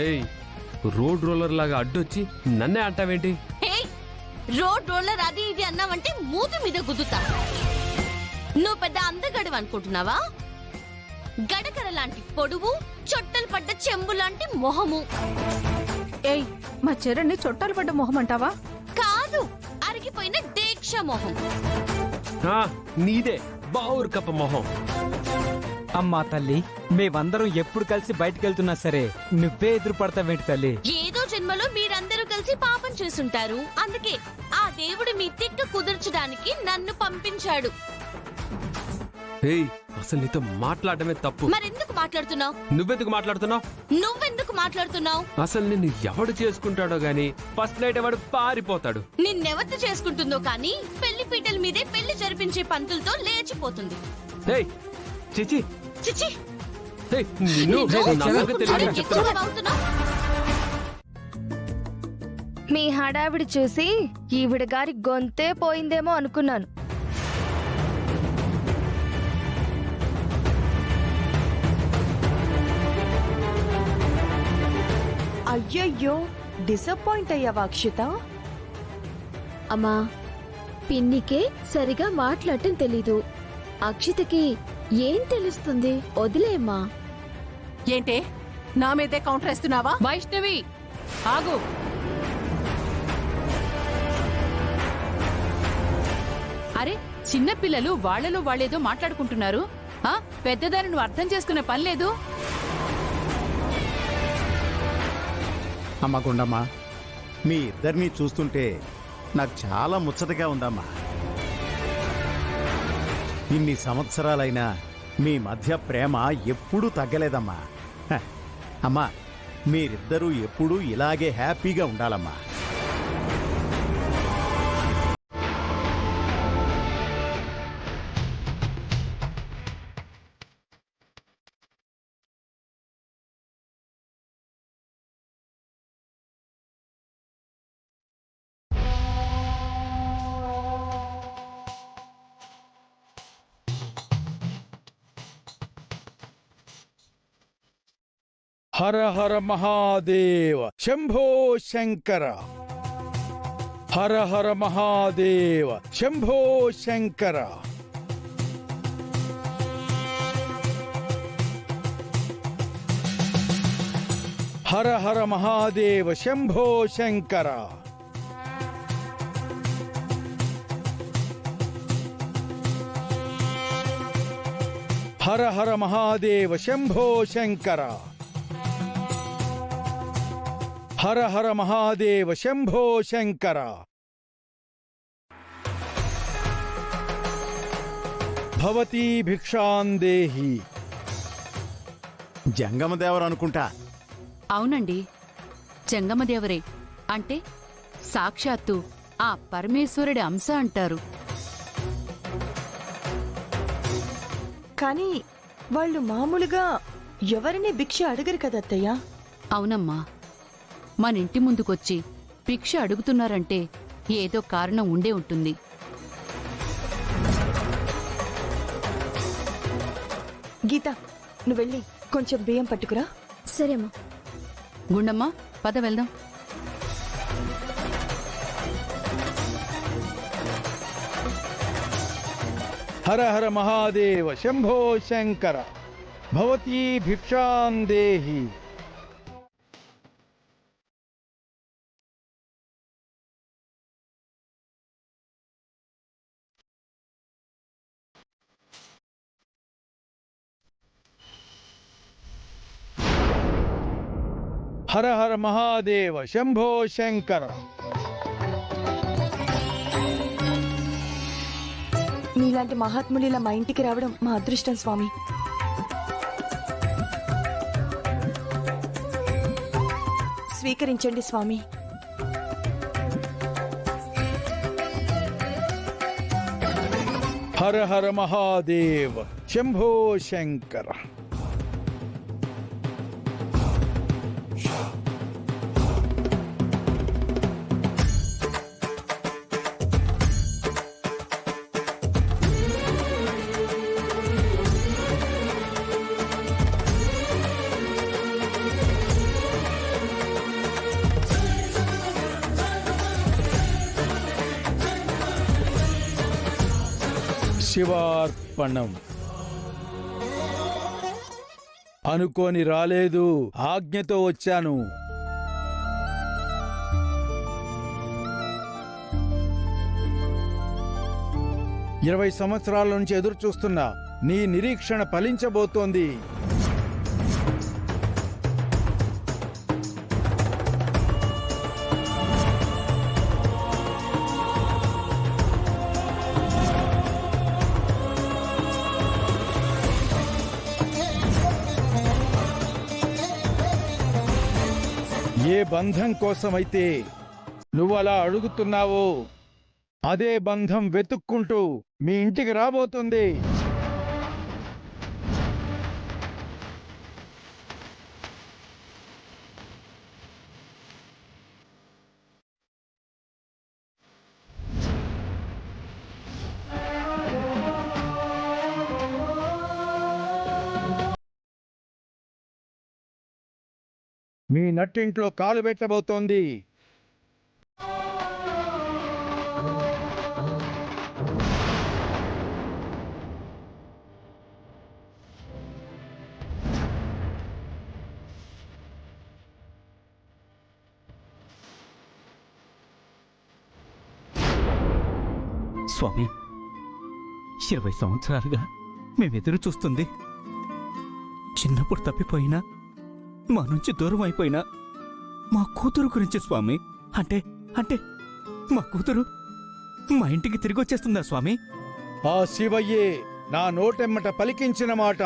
ఏయ్, road roller లాగా అడ్డొచ్చి నన్నే అంటావేంటి? రోడ్ రోలర్ అది ఇది అన్నావంటే మూతి మీద గుద్దుతా. నువ్వు పెద్ద అందగడు అనుకుంటున్నావా? గడకర లాంటి పొడువు, చొట్టలు పడ్డ చెంబు లాంటి మొహము. ఏయ్, మా చెర్రని చొట్టాలు పడ్డ మొహం అంటావా? కాదు, అరిగిపోయిన దీక్ష మొహం. నీదే బావురు కప్ప మొహం. అమ్మా తల్లి, మేమందరం ఎప్పుడు కలిసి బయటకెళ్తున్నా సరే నువ్వే ఎదురు పడతావేంటి తల్లి? ఏదో జన్మలో మీరందరూ కలిసి పాపం చేసుంటారు. అందుకే ఆ దేవుడు మీ తిట్టు కుదర్చడానికి నన్ను పంపించాడు. ఏయ్, అసలు నీతో మాట్లాడమే తప్పు. మరెందుకు మాట్లాడుతున్నావు? నువ్వెందుకు మాట్లాడుతున్నావు? నువ్వెందుకు మాట్లాడుతున్నావు? అసలు నిన్ను ఎవడు చేసుకుంటాడో గాని ఫస్ట్ నైట్ ఎవడు పారిపోతాడు. నిన్నెవత్తు చేసుకుంటుందో కానీ పెళ్లి పీటల మీదే పెళ్లి జరిపించే పంతులతో లేచిపోతుంది. ఏయ్, చిచి చిచి, ఏయ్, నిన్ను నా సంగతి తెలియదు ఎక్కువ చెప్తున్నా. అవుతున్నావు. మీ హడావిడి చూసి ఈవిడ గారి గొంతే పోయిందేమో అనుకున్నాను. అయ్యయ్యో, డిసప్పాయింట్ అయ్యావా అక్షిత? అమ్మా, పిన్నికే సరిగా మాట్లాడటం తెలీదు. అక్షితకి ఏం తెలుస్తుంది? వదిలేమ్మా. ఏంటే నా మీదే కౌంటర్ వేస్తున్నావా? వైష్ణవి ఆగు. అరే, చిన్నపిల్లలు వాళ్లలో వాళ్ళేదో మాట్లాడుకుంటున్నారు. పెద్దదాన్ని నువ్వు అర్థం చేసుకునే పని లేదు. అమ్మ గుండమ్మ, మీ ఇద్దరినీ చూస్తుంటే నాకు చాలా ముచ్చటగా ఉందమ్మా. ఇన్ని సంవత్సరాలైనా మీ మధ్య ప్రేమ ఎప్పుడూ తగ్గలేదమ్మా. అమ్మా, మీరిద్దరూ ఎప్పుడూ ఇలాగే హ్యాపీగా ఉండాలమ్మా. హర హర మహాదేవ శంభో శంకర. హర హర మహాదేవ శంభో శంకర. హర హర మహాదేవ శంభో శంకర. హర హర మహాదేవ శంభో శంకర. హర హర మహాదేవ శంభో శంకర. భవతీ భిక్షాందేహి. జంగమదేవరు అనుకుంటా. అవునండి, జంగమదేవరే. అంటే సాక్షాత్తు ఆ పరమేశ్వరుడి అంశ అంటారు. కానీ వాళ్ళు మామూలుగా ఎవరిని భిక్ష అడగరు కదత్తయ్యా. అవునమ్మా, మనింటి ముందుకొచ్చి భిక్ష అడుగుతున్నారంటే ఏదో కారణం ఉండే ఉంటుంది. గీత, నువ్వెళ్ళి కొంచెం బియ్యం పట్టుకురా. సరేమ్మా. గుండమ్మా, పద వెళ్దాం. హర హర మహాదేవ శంభో శంకర. భవతీ భిక్షాందేహి. హర హర మహాదేవ శంభో శంకర. మీలాంటి మహాత్ములు మా ఇంటికి రావడం మా అదృష్టం స్వామి. స్వీకరించండి స్వామి. హర హర మహాదేవ శంభో శంకర. శివార్పణం. అనుకోని రాలేదు, ఆజ్ఞతో వచ్చాను. ఇరవై సంవత్సరాల నుంచి ఎదురు చూస్తున్నా నీ నిరీక్షణ ఫలించబోతోంది. ఏ బంధం కోసమైతే నువ్వలా అడుగుతున్నావో అదే బంధం వెతుక్కుంటూ మీ ఇంటికి రాబోతుంది. మీ నట్టింట్లో కాలు పెట్టబోతోంది. స్వామి, 20 సంవత్సరాలుగా మేమెదురు చూస్తుంది. చిన్నప్పుడు తప్పిపోయినా, మా నుంచి దూరం అయిపోయినా మా కూతురు గురించి స్వామి. అంటే అంటే మా కూతురు మా ఇంటికి తిరిగి వచ్చేస్తుందా స్వామి? ఆ శివయ్యే నా నోటెమ్మట పలికించిన మాట